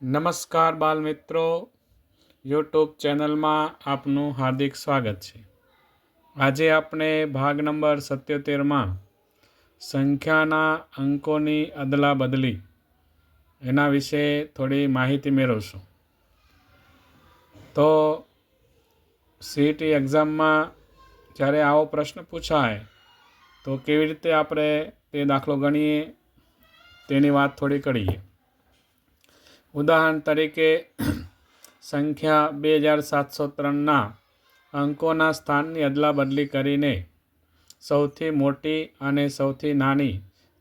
નમસ્કાર બાલ મિત્રો, યુટ્યુબ ચેનલમાં આપનું હાર્દિક સ્વાગત છે। આજે આપણે ભાગ નંબર 77માં સંખ્યાના અંકોની અદલા બદલી એના વિશે થોડી માહિતી મેળવશું। તો સીઈટી એક્ઝામમાં જ્યારે આવો પ્રશ્ન પૂછાય તો કેવી રીતે આપણે તે દાખલો ગણીએ તેની વાત થોડી કરીએ। ઉદાહરણ તરીકે સંખ્યા 2703ના અંકોના સ્થાનની અદલા બદલી કરીને સૌથી મોટી અને સૌથી નાની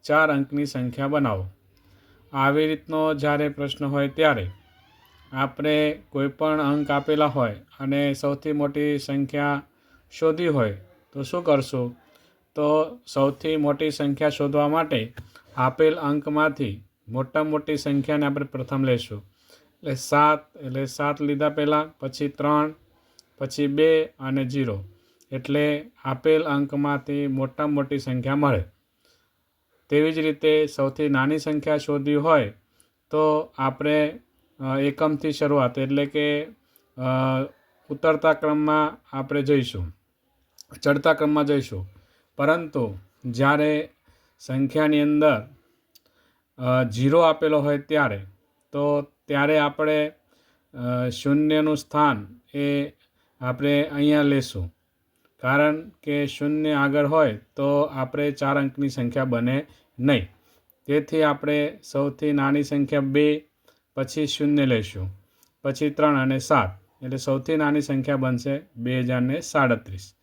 4 અંકની સંખ્યા બનાવો। આવી રીતનો જ્યારે પ્રશ્ન હોય ત્યારે આપણે કોઈપણ અંક આપેલા હોય અને સૌથી મોટી સંખ્યા શોધવી હોય તો શું કરશું? તો સૌથી મોટી સંખ્યા શોધવા માટે આપેલ અંકમાંથી મોટામાં મોટી સંખ્યાને આપણે પ્રથમ લઈશું। એટલે 7 લીધા પહેલાં, પછી 3, પછી 2 અને 0, એટલે આપેલ અંકમાંથી મોટામાં મોટી સંખ્યા મળે। તેવી જ રીતે સૌથી નાની સંખ્યા શોધવી હોય તો આપણે એકમથી શરૂઆત, એટલે કે ઉતરતા ક્રમમાં આપણે જઈશું, ચડતા ક્રમમાં જઈશું। પરંતુ જ્યારે સંખ્યાની અંદર 0 આપેલો હોય ત્યારે આપણે શૂન્યનું સ્થાન એ આપણે અહીંયા લેશું, કારણ કે 0 આગળ હોય તો આપણે 4 અંકની સંખ્યા બને નહીં। તેથી આપણે સૌથી નાની સંખ્યા 2, પછી 0 લઈશું, પછી 3 અને 7, એટલે સૌથી નાની સંખ્યા બનશે 2037।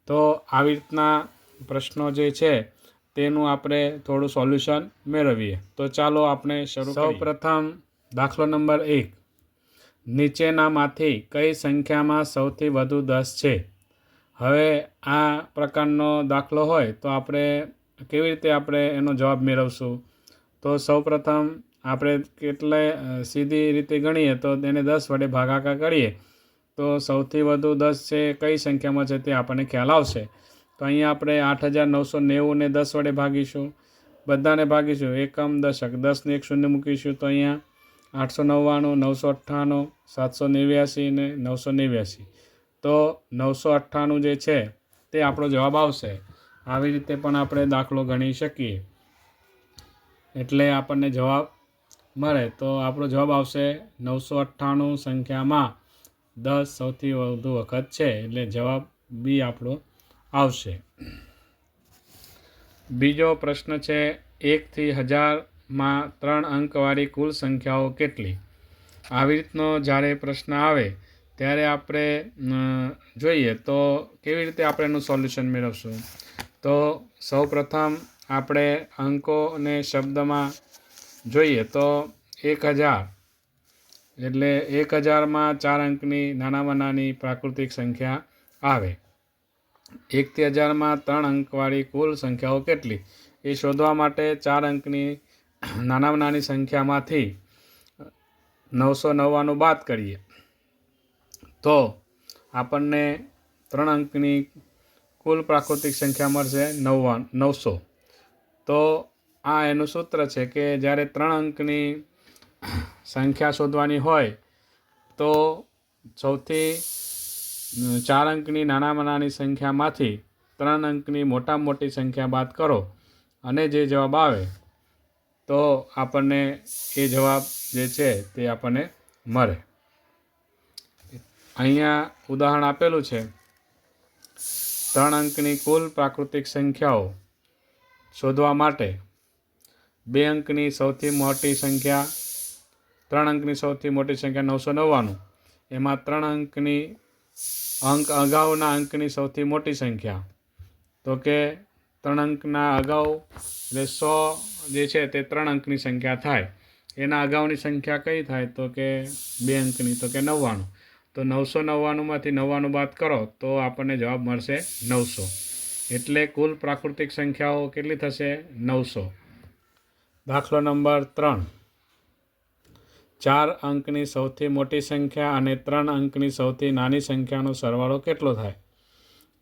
તો આવી રીતના પ્રશ્નો જે છે તેનું આપણે થોડું સોલ્યુશન મેળવીએ। તો ચાલો આપણે શરૂ કરીએ। સૌપ્રથમ દાખલો નંબર 1, નીચેનામાંથી કઈ સંખ્યામાં સૌથી વધુ 10 છે? હવે આ પ્રકારનો દાખલો હોય તો આપણે કેવી રીતે એનો જવાબ મેળવશું? તો સૌપ્રથમ આપણે સીધી રીતે ગણીએ તો તેને 10 વડે ભાગાકાર કરીએ તો સૌથી વધુ 10 છે કઈ સંખ્યામાં છે તે આપણને ખ્યાલ આવશે। તો અહીંયા આપણે 8990ને 10 વડે ભાગીશું, બધાને ભાગીશું, એકમ દશક, 10ને એક શૂન્ય મૂકીશું તો અહીંયા 899, 998, 789 ને 989, તો 998 જે છે તે આપણો જવાબ આવશે। આવી રીતે પણ આપણે દાખલો ગણી શકીએ, એટલે આપણને જવાબ મળે તો આપણો જવાબ આવશે 998 સંખ્યામાં 10 સૌથી વધુ વખત છે, એટલે જવાબ બી આપણો આવશે। બીજો પ્રશ્ન છે 1 થી 1000માં 3 અંકવાળી કુલ સંખ્યાઓ કેટલી? આવી રીતનો જ્યારે પ્રશ્ન આવે ત્યારે આપણે જોઈએ તો કેવી રીતે આપણે એનું સોલ્યુશન મેળવશું? તો સૌપ્રથમ આપણે અંકોને શબ્દમાં જોઈએ તો 1000, એટલે 1000માં 4 અંકની નાનામાં નાની પ્રાકૃતિક સંખ્યા આવે। 1 થી 1000માં 3 અંકવાળી કુલ સંખ્યાઓ કેટલી એ શોધવા માટે 4 અંકની નાનામાં નાની સંખ્યામાંથી 999 બાદ કરીએ તો આપણને 3 અંકની કુલ પ્રાકૃતિક સંખ્યા મળશે 900। તો આ એનું સૂત્ર છે કે જ્યારે 3 અંકની સંખ્યા શોધવાની હોય તો સૌથી 4 અંકની નાનામાં નાની સંખ્યામાંથી 3 અંકની મોટામાં મોટી સંખ્યા બાદ કરો અને જે જવાબ આવે તો આપણને એ જવાબ જે છે તે આપણને મળે। અહીંયા ઉદાહરણ આપેલું છે, 3 અંકની કુલ પ્રાકૃતિક સંખ્યાઓ શોધવા માટે 2 અંકની સૌથી મોટી સંખ્યા, 3 અંકની સૌથી મોટી સંખ્યા 999, એમાં 3 અંકની અગાઉના અંકની સૌથી મોટી સંખ્યા, તો કે 3 અંકના અગાઉ એટલે 100 જે છે તે 3 અંકની સંખ્યા થાય, એના અગાઉની સંખ્યા કઈ થાય તો કે 2 અંકની, તો કે 99। તો 999માંથી 99 બાદ કરો તો આપણને જવાબ મળશે 900, એટલે કુલ પ્રાકૃતિક સંખ્યાઓ કેટલી થશે? 900। દાખલો નંબર 3, 4 અંકની સૌથી મોટી સંખ્યા અને 3 અંકની સૌથી નાની સંખ્યાનો સરવાળો કેટલો થાય?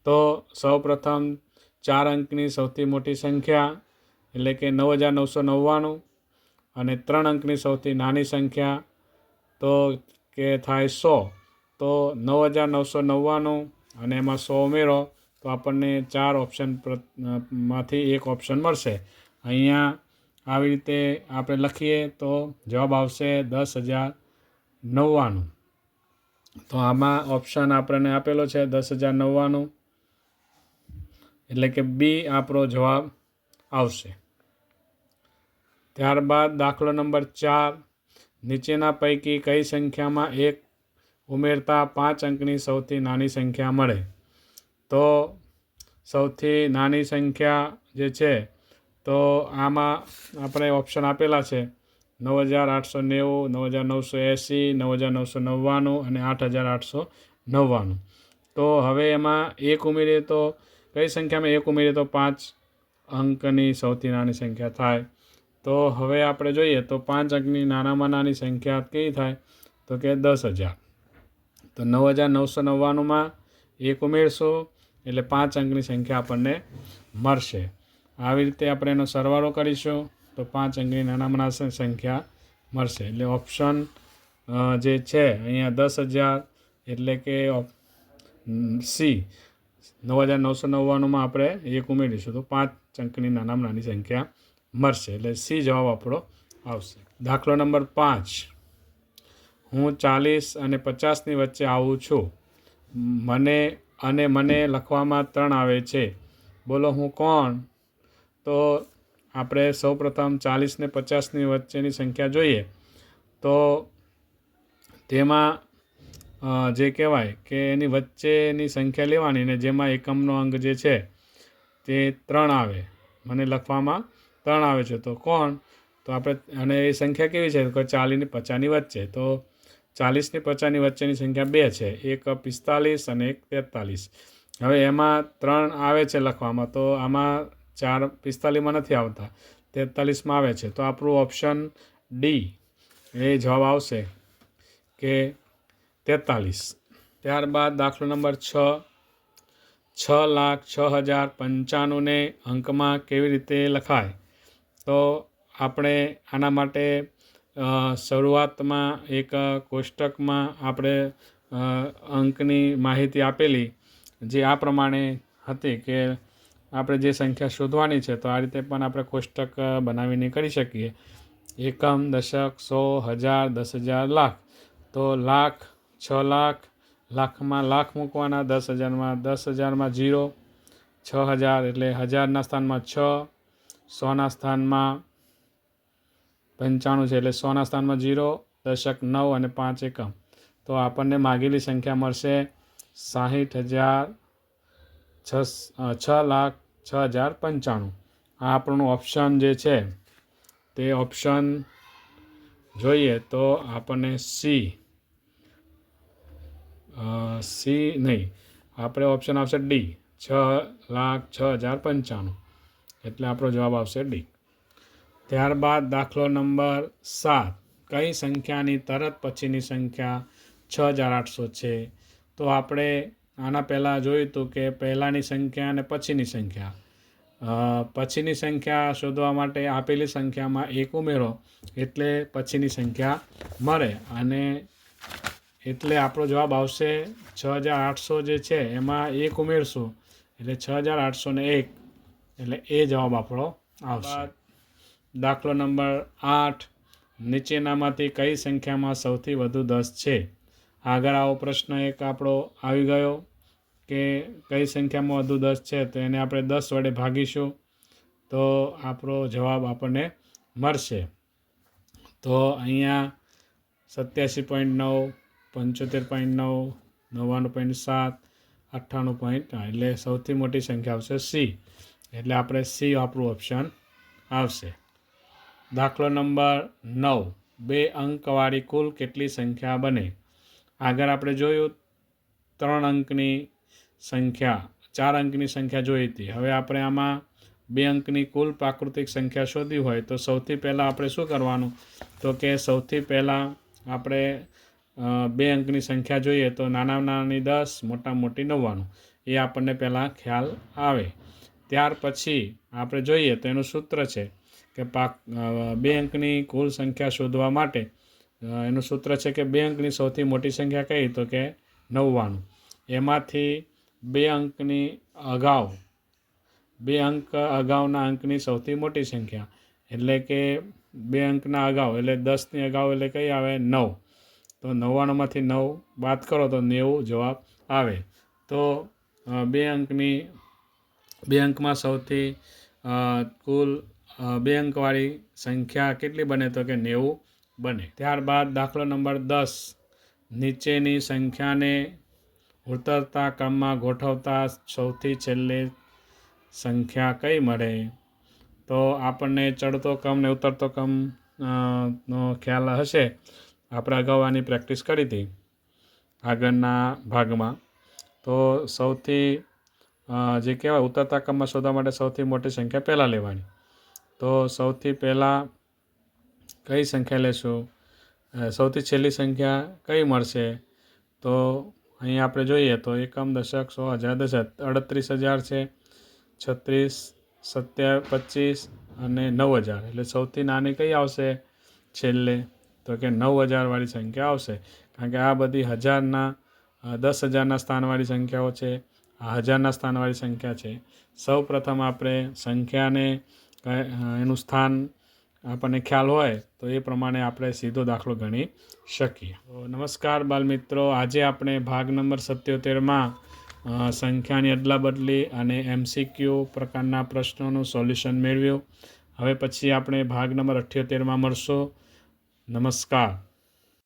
તો સૌપ્રથમ 4 અંકની સૌથી મોટી સંખ્યા એટલે કે 9999 અને 3 અંકની સૌથી નાની સંખ્યા તો કે થાય 100, તો 9,999 અને એમાં 100 ઉમેરો તો આપણને 4 ઓપ્શન માંથી એક ઓપ્શન મળશે. અહીંયા આવી રીતે આપણે લખીએ તો જવાબ આવશે 10,099. તો આમાં ઓપ્શન આપણને આપેલો છે 10,099, એટલે કે બી આપણો જવાબ આવશે. ત્યારબાદ દાખલો નંબર 4, નીચેના પૈકી કઈ સંખ્યામાં 1 ઉમેરતા 5 અંકની સૌથી નાની સંખ્યા મળે? તો સૌથી નાની સંખ્યા જે છે તો આમાં આપણે ઓપ્શન આપેલા છે 9,890, 9,980, 9,999 અને 8,899. તો હવે એમાં 1 ઉમેરીએ તો કઈ સંખ્યામાં 1 ઉમેરીએ તો 5 અંકની સૌથી નાની સંખ્યા થાય? તો હવે આપણે જોઈએ તો 5 અંકની નાનામાં નાની સંખ્યા કઈ થાય? તો કે 10,000. તો 9,999માં 1 ઉમેરશું એટલે 5 અંકની સંખ્યા આપણને મળશે. આવી રીતે આપણે એનો સરવાળો કરીશું તો 5 અંકની નાનામાં નાની સંખ્યા મળશે. એટલે ઓપ્શન જે છે અહીંયા 10,000 એટલે કે સી, 9,999માં આપણે 1 ઉમેરીશું તો 5 અંકની નાનામાં નાની સંખ્યા મળશે. એટલે સી જવાબ આપણો આવશે. દાખલો નંબર 5, હું 40 અને 50ની વચ્ચે આવું છું. મને લખવામાં 3 આવે છે. બોલો હું કોણ? તો આપણે સૌપ્રથમ 40 ને 50ની વચ્ચેની સંખ્યા જોઈએ તો તેમાં જે કહેવાય કે એની વચ્ચેની સંખ્યા લેવાની ને જેમાં એકમનો અંક જે છે તે 3 આવે. મને લખવામાં 3 આવે છે તો કોણ? તો આપણે, અને એ સંખ્યા કેવી છે? તો 40 ને 50ની વચ્ચે. તો 40 ને 50ની વચ્ચેની સંખ્યા 2 છે, એક 45 અને એક 43. હવે એમાં 3 આવે છે લખવામાં, તો આમાં 4 45માં નથી આવતા, 43માં આવે છે. તો આપણું ઓપ્શન ડી એ જવાબ આવશે કે 43. ત્યારબાદ દાખલો નંબર 6, 6,06,095ને અંકમાં કેવી રીતે લખાય? તો આપણે આના માટે શરૂઆતમાં એક કોષ્ટકમાં આપણે અંકની માહિતી આપેલી જે આ પ્રમાણે હતી કે આપણે જે સંખ્યા શોધવાની છે તો આ રીતે પણ આપણે કોષ્ટક બનાવીને કરી શકીએ. એકમ, દશક, 100, 1000, 10,000, લાખ. તો લાખ, 6 લાખ, લાખમાં લાખ મૂકવાના, 10,000માં 10,000માં 0, 6,000 એટલે 1000ના સ્થાનમાં 6, 100ના સ્થાનમાં 95 છે એટલે 100ના સ્થાનમાં 0, દશક 9 અને 5 એકમ. તો આપણને માગેલી સંખ્યા મળશે 6,06,095. આ આપણું ઓપ્શન જે છે તે ઓપ્શન જોઈએ તો આપણને સી નહીં, આપણે ઓપ્શન આવશે ડી, 6,06,095. એટલે આપણો જવાબ આવશે ડી. ત્યારબાદ દાખલો નંબર 7, કઈ સંખ્યાની તરત પછીની સંખ્યા 6,800 છે? તો આપણે આના પહેલાં જોયું હતું કે પહેલાંની સંખ્યા અને પછીની સંખ્યા. પછીની સંખ્યા શોધવા માટે આપેલી સંખ્યામાં 1 ઉમેરો એટલે પછીની સંખ્યા મળે, અને એટલે આપણો જવાબ આવશે 6,800 જે છે એમાં 1 ઉમેરશું એટલે 6,801 એટલે એ જવાબ આપણો આવશે. દાખલો નંબર 8, નીચેનામાંથી કઈ સંખ્યામાં સૌથી વધુ 10 છે? આગળ આવો પ્રશ્ન એક આપણો આવી ગયો કે કઈ સંખ્યામાં વધુ 10 છે તો એને આપણે 10 વડે ભાગીશું તો આપણો જવાબ આપણને મળશે. તો અહીંયા 87.9, 75.9, 99.7, 98. એટલે સૌથી મોટી સંખ્યા આવશે સી. એટલે આપણે સી આપણું ઓપ્શન આવશે. દાખલો નંબર 9, 2 અંકવાળી કુલ કેટલી સંખ્યા બને? આગળ આપણે જોયું 3 અંકની સંખ્યા, 4 અંકની સંખ્યા જોઈ હતી. હવે આપણે આમાં 2 અંકની કુલ પ્રાકૃતિક સંખ્યા શોધવી હોય તો સૌથી પહેલાં આપણે શું કરવાનું? તો કે સૌથી પહેલાં આપણે 2 અંકની સંખ્યા જોઈએ તો નાનામાં નાની 10, મોટામાં મોટી 99. એ આપણને પહેલાં ખ્યાલ આવે. ત્યાર પછી આપણે જોઈએ તો એનું સૂત્ર છે કે 2 અંકની કુલ સંખ્યા શોધવા માટે એનું સૂત્ર છે કે 2 અંકની સૌથી મોટી સંખ્યા કઈ? તો કે 99. એમાંથી 2 અંકની અગાઉ 2 અંક અગાઉના અંકની સૌથી મોટી સંખ્યા એટલે કે 2 અંકના અગાઉ એટલે 10ની અગાઉ એટલે કઈ આવે? 9. તો 99માંથી 9 બાદ કરો તો 90 જવાબ આવે. તો 2 અંકમાં સૌથી કુલ 2 અંકવાળી સંખ્યા કેટલી બને? તો કે 90 બને. ત્યારબાદ દાખલો નંબર 10, નીચેની સંખ્યાને ઉતરતા ક્રમમાં ગોઠવતા સૌથી છેલ્લે સંખ્યા કઈ મળે? તો આપણને ચડતો ક્રમ ને ઉતરતો ક્રમ નો ખ્યાલ હશે. આપણે અગાઉ આની પ્રેક્ટિસ કરી હતી આગળના ભાગમાં. તો સૌથી જે કહેવાય ઉતરતા ક્રમમાં શોધવા માટે સૌથી મોટી સંખ્યા પહેલાં લેવાની. તો સૌથી પહેલાં કઈ સંખ્યા લેશું? સૌથી છેલ્લી સંખ્યા કઈ મળશે? તો અહીં આપણે જોઈએ તો એકમ, દશક, 100, 1000, 38,000 છે, 36, 25 અને 9,000. એટલે સૌથી નાની કઈ આવશે છેલ્લે? તો કે 9,000 વાળી સંખ્યા આવશે. કારણ કે આ બધી 1000ના 10,000ના સ્થાનવાળી સંખ્યાઓ છે, આ 1000ના સ્થાનવાળી સંખ્યા છે. સૌ પ્રથમ આપણે સંખ્યાને એનું સ્થાન આપણને ખ્યાલ હોય તો એ પ્રમાણે આપણે સીધો દાખલો ગણી શકીએ. તો નમસ્કાર બાળમિત્રો, આજે આપણે ભાગ નંબર 77માં સંખ્યાની અદલાબદલી અને MCQ પ્રકારના પ્રશ્નોનું સોલ્યુશન મેળવ્યું. હવે પછી આપણે ભાગ નંબર 78માં મળશું. નમસ્કાર.